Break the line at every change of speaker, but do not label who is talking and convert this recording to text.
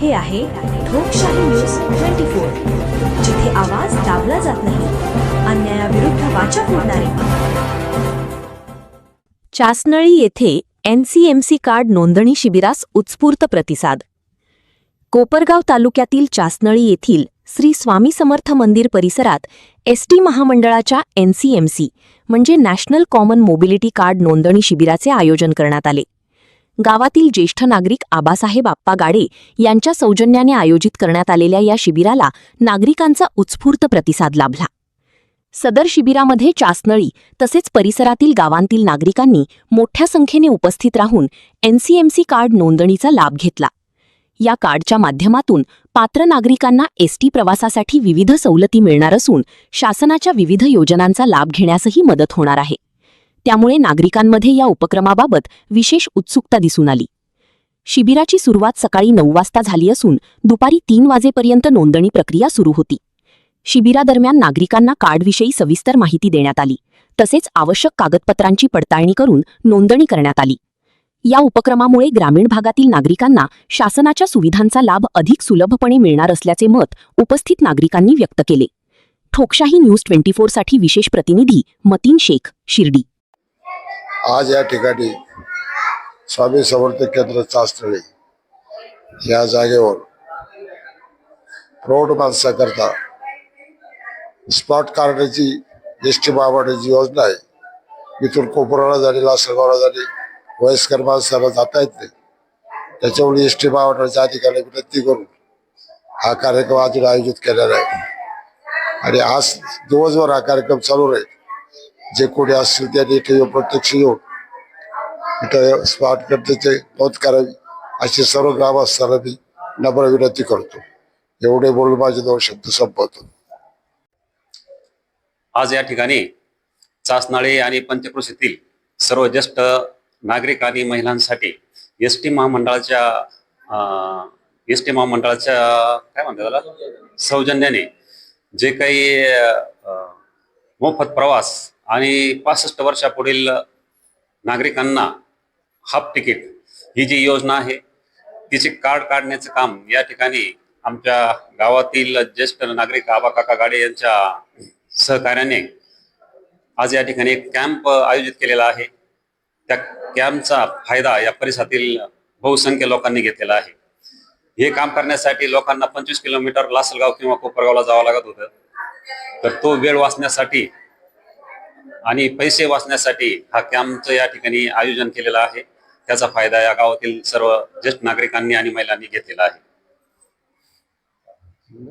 हे आहे ठोकशाही न्यूज 24, जिथे आवाज दाबला जात नाही, अन्यायाविरुद्ध वाचा फोडणारे. चासनळी येथे NCMC कार्ड नोंदणी शिबिरास उत्स्फूर्त प्रतिसाद. कोपरगाव तालुक्यातील चासनळी येथील श्री स्वामी समर्थ मंदिर परिसरात ST महामंडळाच्या NCMC म्हणजे नॅशनल कॉमन मोबिलिटी कार्ड नोंदणी शिबिराचे आयोजन करण्यात आले. गावातील ज्येष्ठ नागरिक आबासाहेब आप्पा गाडे यांच्या सौजन्याने आयोजित करण्यात आलेल्या या शिबिराला नागरिकांचा उत्स्फूर्त प्रतिसाद लाभला. सदर शिबिरामध्ये चासनळी तसेच परिसरातील गावांतील नागरिकांनी मोठ्या संख्येने उपस्थित राहून NCMC कार्ड नोंदणीचा लाभ घेतला. या कार्डच्या माध्यमातून पात्र नागरिकांना ST प्रवासासाठी विविध सवलती मिळणार असून शासनाच्या विविध योजनांचा लाभ घेण्यासही मदत होणार आहे. त्यामुळे नागरिकांमध्ये या उपक्रमाबाबत विशेष उत्सुकता दिसून आली. शिबिराची सुरुवात सकाळी 9 वाजता झाली असून दुपारी 3 वाजेपर्यंत नोंदणी प्रक्रिया सुरू होती. शिबिरादरम्यान नागरिकांना कार्डविषयी सविस्तर माहिती देण्यात आली, तसेच आवश्यक कागदपत्रांची पडताळणी करून नोंदणी करण्यात आली. या उपक्रमामुळे ग्रामीण भागातील नागरिकांना शासनाच्या सुविधांचा लाभ अधिक सुलभपणे मिळणार असल्याचे मत उपस्थित नागरिकांनी व्यक्त केले. ठोकशाही न्यूज 24 साठी विशेष प्रतिनिधी मतीन शेख, शिर्डी.
आज या ठिकाणी स्वामी समर्थ केंद्र चासनळी या जागेवर प्रौढ माणसाकरता स्पॉट कार्डाची ST महामंडळाची योजना आहे. इथून कोपराला झाली, लासलगावला झाली, वयस्कर माणसाला जाता येत नाही. त्याच्यामुळे ST महामंडळाच्या अधिकाऱ्याला विनंती करून हा कार्यक्रम अजून आयोजित केलेला आहे आणि आज दिवसभर हा कार्यक्रम चालू राहील. जे कोणी असतील त्यांनी इथे प्रत्यक्ष येऊन इथं स्पॉट कार्डाची नोंद करावी अशी सर्व ग्रामस्थांना मी नम्र विनंती करतो. एवढे बोलून माझे 2 शब्द संपवतो.
आज या ठिकाणी चासनळी आणि पंचक्रोशीतील सर्व ज्येष्ठ नागरिक आणि महिलांसाठी ST महामंडळाच्या काय म्हणतात त्याला सौजन्याने जे काही मोफत प्रवास आणि 65 वर्षापुढील नागरिकांना हाफ तिकीट ही जी योजना आहे तिचे कार्ड काढण्याचं काम या ठिकाणी आमच्या गावातील ज्येष्ठ नागरिक आबा काका गाडे यांच्या सहकार्याने आज या ठिकाणी एक कॅम्प आयोजित केलेला आहे. त्या कॅम्पचा फायदा या परिसरातील बहुसंख्य लोकांनी घेतलेला आहे. हे काम करण्यासाठी लोकांना 25 किलोमीटर लासलगाव किंवा कोपरगावला जावं लागत होतं. तर तो वेळ वाचण्यासाठी आणि पैसे वाचण्यासाठी हा कॅम्पचं या ठिकाणी आयोजन केलेलं आहे. त्याचा फायदा या गावातील सर्व ज्येष्ठ नागरिकांनी आणि महिलांनी घेतलेला आहे.